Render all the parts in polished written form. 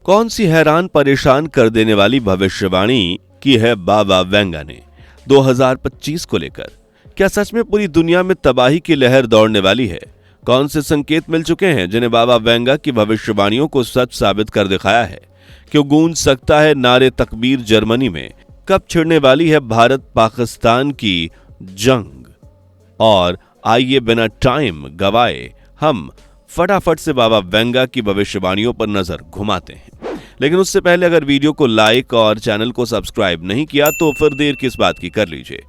कौन सी हैरान परेशान कर देने वाली भविष्यवाणी की है बाबा वेंगा ने 2025 को लेकर? क्या सच में पूरी दुनिया में तबाही की लहर दौड़ने वाली है? कौन से संकेत मिल चुके हैं जिन्हें बाबा वेंगा की भविष्यवाणियों को सच साबित कर दिखाया है? क्यों गूंज सकता है नारे तकबीर जर्मनी में? कब छिड़ने वाली है भारत पाकिस्तान की जंग? और आइए बिना टाइम गवाए हम फटाफट से बाबा वेंगा की भविष्यवाणियों पर नजर घुमाते हैं। लेकिन उससे पहले अगर वीडियो को लाइक और चैनल को सब्सक्राइब नहीं किया तो फिर देर किस बात की, कर लीजिए।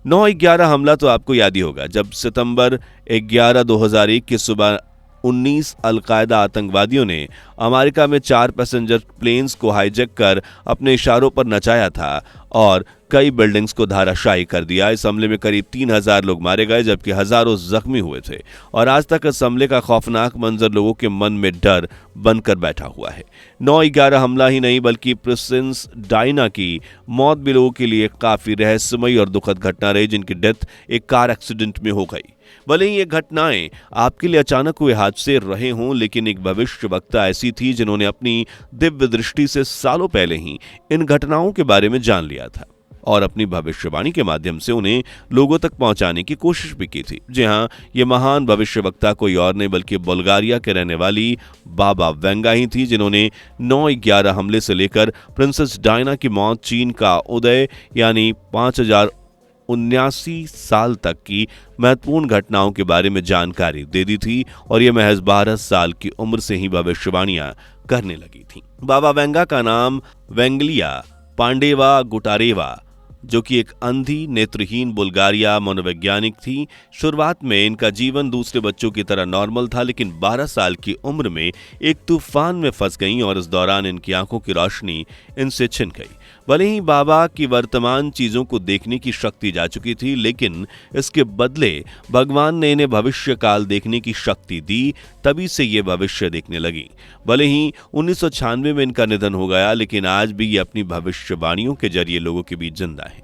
9/11 हमला तो आपको याद ही होगा, जब सितंबर 11, 2001 की सुबह 19 अलकायदा आतंकवादियों ने अमेरिका में 4 पैसेंजर प्लेन्स को हाईजैक कर अपने इशारों पर नचाया था और कई बिल्डिंग्स को धाराशायी कर दिया। इस हमले में करीब 3000 लोग मारे गए जबकि हजारों जख्मी हुए थे और आज तक इस हमले का खौफनाक मंजर लोगों के मन में डर बनकर बैठा हुआ है। 9/11 हमला ही नहीं बल्कि प्रिंसेस डायना की मौत भी लोगों के लिए काफी रहस्यमयी और दुखद घटना रही, जिनकी डेथ एक कार एक्सीडेंट में हो गई। भले ही ये घटनाएं आपके लिए अचानक हुए हादसे रहे हों, लेकिन एक भविष्यवक्ता ऐसी थी जिन्होंने अपनी दिव्य दृष्टि से सालों पहले ही इन घटनाओं के बारे में जान लिया था और अपनी भविष्यवाणी के माध्यम से उन्हें लोगों तक पहुंचाने की कोशिश भी की थी। जी हां, ये महान भविष्यवक्ता कोई और नहीं बल्कि बुल्गारिया के रहने वाली बाबा वेंगा ही थी, जिन्होंने 9/11 हमले से लेकर प्रिंसेस डायना की मौत, चीन का उदय यानी 5079 साल तक की महत्वपूर्ण घटनाओं के बारे में जानकारी दे दी थी और ये महज 12 साल की उम्र से ही भविष्यवाणियां करने लगी थी। बाबा वेंगा का नाम वेंगलिया पांडेवा गुटारेवा, जो कि एक अंधी नेत्रहीन बुल्गारिया मनोवैज्ञानिक थी। शुरुआत में इनका जीवन दूसरे बच्चों की तरह नॉर्मल था, लेकिन 12 साल की उम्र में एक तूफान में फंस गईं और इस दौरान इनकी आंखों की रोशनी इनसे छिन गई। भले ही बाबा की वर्तमान चीजों को देखने की शक्ति जा चुकी थी, लेकिन इसके बदले भगवान ने इन्हें भविष्य काल देखने की शक्ति दी, तभी से ये भविष्य देखने लगी। भले ही 1996 में इनका निधन हो गया, लेकिन आज भी ये अपनी भविष्यवाणियों के जरिए लोगों के बीच जिंदा है।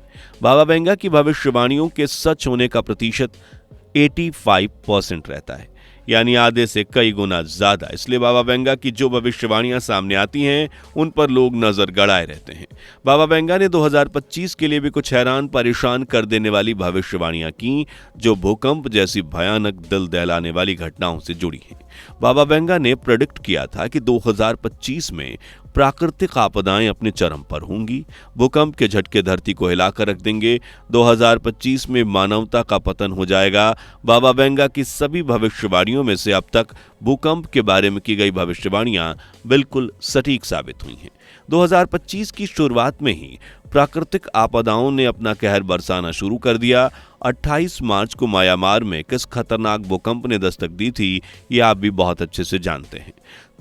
बाबा वेंगा की भविष्यवाणियों के सच होने का प्रतिशत 85% रहता है, यानी आधे से कई गुना ज्यादा। इसलिए बाबा वेंगा की जो भविष्यवाणियां सामने आती हैं उन पर लोग नजर गड़ाए रहते हैं। बाबा वेंगा ने 2025 के लिए भी कुछ हैरान परेशान कर देने वाली भविष्यवाणियां की, जो भूकंप जैसी भयानक दिल दहलाने वाली घटनाओं से जुड़ी हैं। बाबा वेंगा ने प्रेडिक्ट किया था कि 2025 में प्राकृतिक आपदाएं अपने चरम पर होंगी, भूकंप के झटके धरती को हिलाकर रख देंगे, 2025 में मानवता का पतन हो जाएगा। बाबा वेंगा की सभी भविष्यवाणियों में से अब तक भूकंप के बारे में की गई भविष्यवाणियां बिल्कुल सटीक साबित हुई हैं। 2025 की शुरुआत में ही प्राकृतिक आपदाओं ने अपना कहर बरसाना शुरू कर दिया। 28 मार्च को म्यांमार में किस खतरनाक भूकंप ने दस्तक दी थी, ये आप भी बहुत अच्छे से जानते हैं।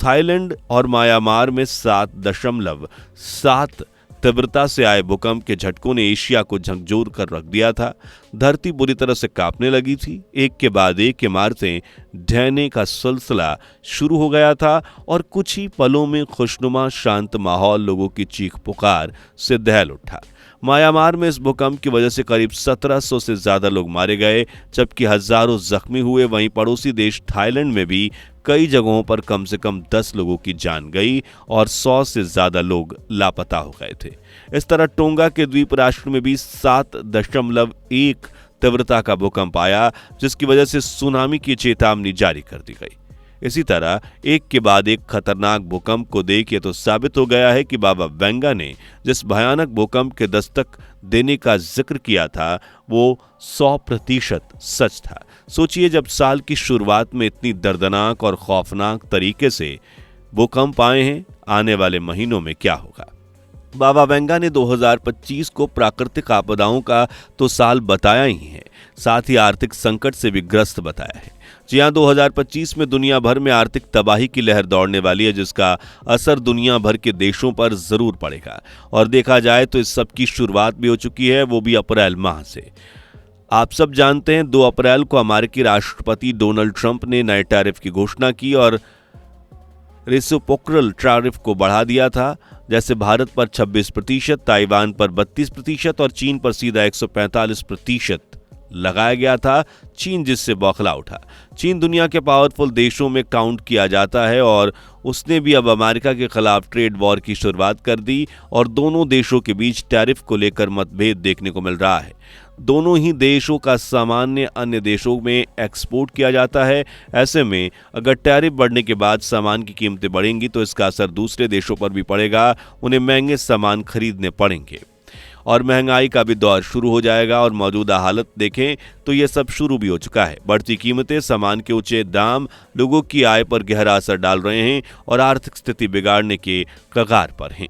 थाईलैंड और म्यांमार में 7.7 तीव्रता से आए भूकंप के झटकों ने एशिया को झकझोर कर रख दिया था। धरती बुरी तरह से कांपने लगी थी। एक के बाद एक इमारतें ढहने का सिलसिला शुरू हो गया था और कुछ ही पलों में खुशनुमा शांत माहौल लोगों की चीख पुकार से दहल उठा। म्यांमार में इस भूकंप की वजह से करीब 1700 से ज्यादा लोग मारे गए जबकि हजारों जख्मी हुए। वहीं पड़ोसी देश थाईलैंड में भी कई जगहों पर कम से कम 10 लोगों की जान गई और 100 से ज्यादा लोग लापता हो गए थे। इस तरह टोंगा के द्वीप राष्ट्र में भी 7.1 तीव्रता का भूकंप आया, जिसकी वजह से सुनामी की चेतावनी जारी कर दी गई। इसी तरह एक के बाद एक खतरनाक भूकंप को देख ये तो साबित हो गया है कि बाबा वेंगा ने जिस भयानक भूकंप के दस्तक देने का जिक्र किया था वो 100% सच था। सोचिए, जब साल की शुरुआत में इतनी दर्दनाक और खौफनाक तरीके से भूकंप आए हैं, आने वाले महीनों में क्या होगा। बाबा वेंगा ने 2025 को प्राकृतिक आपदाओं का तो साल बताया ही है, साथ ही आर्थिक संकट से भी ग्रस्त बताया है। जी हां, 2025 में दुनिया भर में आर्थिक तबाही की लहर दौड़ने वाली है, जिसका असर दुनिया भर के देशों पर जरूर पड़ेगा। और देखा जाए तो इस सब की शुरुआत भी हो चुकी है, वो भी अप्रैल माह से। आप सब जानते हैं 2 अप्रैल को अमेरिकी राष्ट्रपति डोनाल्ड ट्रंप ने नए टैरिफ की घोषणा की और रेसिप्रोकल टैरिफ को बढ़ा दिया था। जैसे भारत पर 26%, ताइवान पर 32% और चीन पर सीधा 145% लगाया गया था, चीन जिससे बौखला उठा। चीन दुनिया के पावरफुल देशों में काउंट किया जाता है और उसने भी अब अमेरिका के खिलाफ ट्रेड वॉर की शुरुआत कर दी और दोनों देशों के बीच टैरिफ को लेकर मतभेद देखने को मिल रहा है। दोनों ही देशों का सामान्य अन्य देशों में एक्सपोर्ट किया जाता है। ऐसे में अगर टैरिफ बढ़ने के बाद सामान की कीमतें बढ़ेंगी तो इसका असर दूसरे देशों पर भी पड़ेगा, उन्हें महंगे सामान खरीदने पड़ेंगे और महंगाई का भी दौर शुरू हो जाएगा। और मौजूदा हालत देखें तो यह सब शुरू भी हो चुका है। बढ़ती कीमतें, सामान के ऊंचे दाम लोगों की आय पर गहरा असर डाल रहे हैं और आर्थिक स्थिति बिगाड़ने के कगार पर हैं,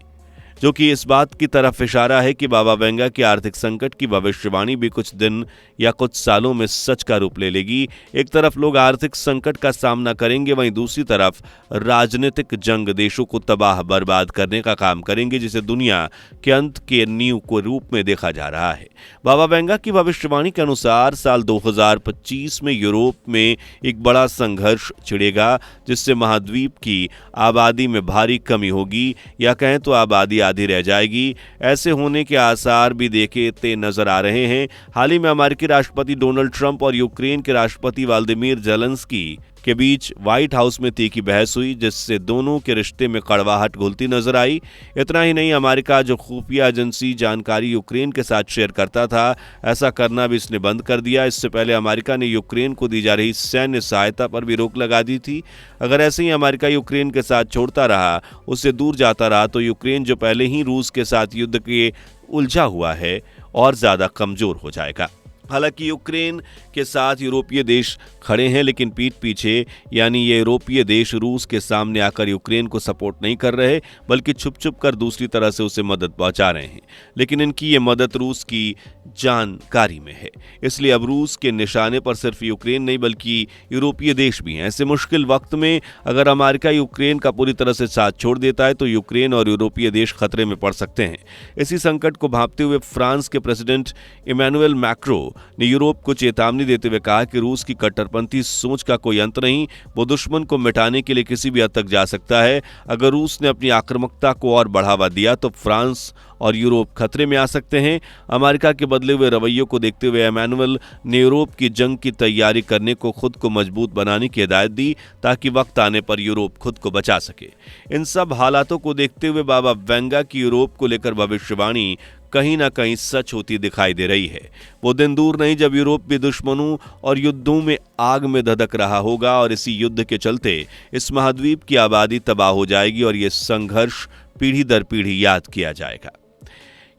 जो कि इस बात की तरफ इशारा है कि बाबा वेंगा की आर्थिक संकट की भविष्यवाणी भी कुछ दिन या कुछ सालों में सच का रूप ले लेगी। एक तरफ लोग आर्थिक संकट का सामना करेंगे, वहीं दूसरी तरफ राजनीतिक जंग देशों को तबाह बर्बाद करने का काम करेंगे, जिसे दुनिया के अंत के नींव को रूप में देखा जा रहा है। बाबा वेंगा की भविष्यवाणी के अनुसार साल 2025 में यूरोप में एक बड़ा संघर्ष छिड़ेगा, जिससे महाद्वीप की आबादी में भारी कमी होगी, या कहें तो आबादी आधी रह जाएगी। ऐसे होने के आसार भी देखते नजर आ रहे हैं। हाल ही में अमेरिकी राष्ट्रपति डोनाल्ड ट्रंप और यूक्रेन के राष्ट्रपति व्लादिमीर ज़ेलेंस्की के बीच व्हाइट हाउस में तीखी बहस हुई, जिससे दोनों के रिश्ते में कड़वाहट घुलती नजर आई। इतना ही नहीं, अमेरिका जो खुफिया एजेंसी जानकारी यूक्रेन के साथ शेयर करता था, ऐसा करना भी इसने बंद कर दिया। इससे पहले अमेरिका ने यूक्रेन को दी जा रही सैन्य सहायता पर भी रोक लगा दी थी। अगर ऐसे ही अमेरिका यूक्रेन के साथ छोड़ता रहा, उससे दूर जाता रहा, तो यूक्रेन जो पहले ही रूस के साथ युद्ध के उलझा हुआ है और ज्यादा कमजोर हो जाएगा। हालांकि यूक्रेन के साथ यूरोपीय देश खड़े हैं, लेकिन पीठ पीछे यानी ये यूरोपीय देश रूस के सामने आकर यूक्रेन को सपोर्ट नहीं कर रहे, बल्कि छुप छुप कर दूसरी तरह से उसे मदद पहुंचा रहे हैं। लेकिन इनकी ये मदद रूस की जानकारी में है, इसलिए अब रूस के निशाने पर सिर्फ यूक्रेन नहीं बल्कि यूरोपीय देश भी हैं। ऐसे मुश्किल वक्त में अगर अमेरिका यूक्रेन का पूरी तरह से साथ छोड़ देता है तो यूक्रेन और यूरोपीय देश खतरे में पड़ सकते हैं। इसी संकट को भांपते हुए फ्रांस के प्रेसिडेंट इमैनुएल मैक्रों ने यूरोप को चेतावनी देते हुए कहा कि रूस की कट्टरपंथी सोच का कोई अंत नहीं, वो दुश्मन को मिटाने के लिए किसी भी हद तक जा सकता है। अगर रूस ने अपनी आक्रामकता को और बढ़ावा दिया तो फ्रांस और यूरोप खतरे में आ सकते हैं। अमेरिका के बदले हुए रवैये को देखते हुए इमैनुएल ने यूरोप की जंग की तैयारी करने को खुद को मजबूत बनाने की हिदायत दी, ताकि वक्त आने पर यूरोप खुद को बचा सके। इन सब हालातों को देखते हुए बाबा वेंगा की यूरोप को लेकर भविष्यवाणी कहीं ना कहीं सच होती दिखाई दे रही है। वो दिन दूर नहीं जब यूरोप भी दुश्मनों और युद्धों में आग में धधक रहा होगा और इसी युद्ध के चलते इस महाद्वीप की आबादी तबाह हो जाएगी और ये संघर्ष पीढ़ी दर पीढ़ी याद किया जाएगा।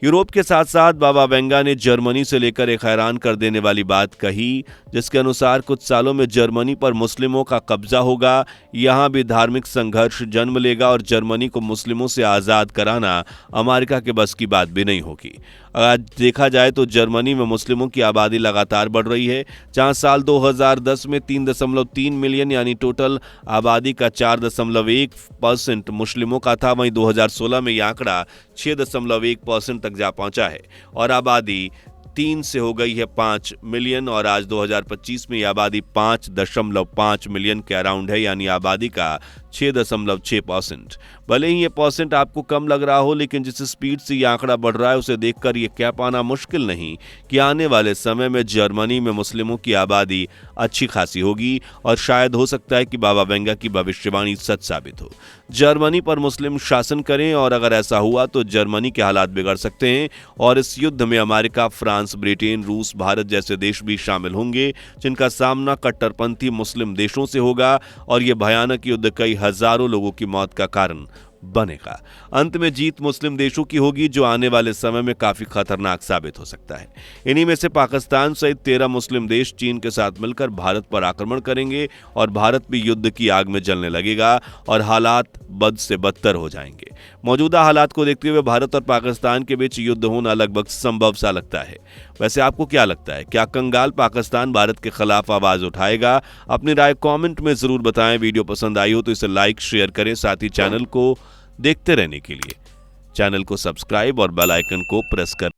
यूरोप के साथ साथ बाबा वेंगा ने जर्मनी से लेकर एक हैरान कर देने वाली बात कही, जिसके अनुसार कुछ सालों में जर्मनी पर मुस्लिमों का कब्जा होगा, यहाँ भी धार्मिक संघर्ष जन्म लेगा और जर्मनी को मुस्लिमों से आज़ाद कराना अमेरिका के बस की बात भी नहीं होगी। आज देखा जाए तो जर्मनी में मुस्लिमों की आबादी लगातार बढ़ रही है, जहां साल 2010 में 3.3 मिलियन यानी टोटल आबादी का 4.1% मुस्लिमों का था, वहीं 2016 में यह आंकड़ा 6.1% तक जा पहुंचा है और आबादी 3 से हो गई है 5 मिलियन और आज 2025 में यह आबादी 5.5 मिलियन के अराउंड है, यानी आबादी का 6.6%। भले ही ये परसेंट आपको कम लग रहा हो, लेकिन जिस स्पीड से ये आंकड़ा बढ़ रहा है उसे देखकर ये कह पाना मुश्किल नहीं कि आने वाले समय में जर्मनी में मुस्लिमों की आबादी अच्छी खासी होगी और शायद हो सकता है कि बाबा वेंगा की भविष्यवाणी सच साबित हो। जर्मनी पर मुस्लिम शासन करें और अगर ऐसा हुआ तो जर्मनी के हालात बिगड़ सकते हैं और इस युद्ध में अमेरिका, फ्रांस, ब्रिटेन, रूस, भारत जैसे देश भी शामिल होंगे, जिनका सामना कट्टरपंथी मुस्लिम देशों से होगा और ये भयानक युद्ध कई हजारों लोगों की मौत का कारण बनेगा। अंत में जीत मुस्लिम देशों की होगी, जो आने वाले समय में काफी खतरनाक साबित हो सकता है। इन्हीं में से पाकिस्तान सहित 13 मुस्लिम देश चीन के साथ मिलकर भारत पर आक्रमण करेंगे और भारत भी युद्ध की आग में जलने लगेगा और हालात बद से बदतर हो जाएंगे। मौजूदा हालात को देखते हुए भारत और पाकिस्तान के बीच युद्ध होना लगभग संभव सा लगता है। वैसे आपको क्या लगता है, क्या कंगाल पाकिस्तान भारत के खिलाफ आवाज उठाएगा? अपनी राय कमेंट में जरूर बताएं। वीडियो पसंद आई हो तो इसे लाइक शेयर करें, साथ ही चैनल को देखते रहने के लिए चैनल को सब्सक्राइब और बेल आइकन को प्रेस कर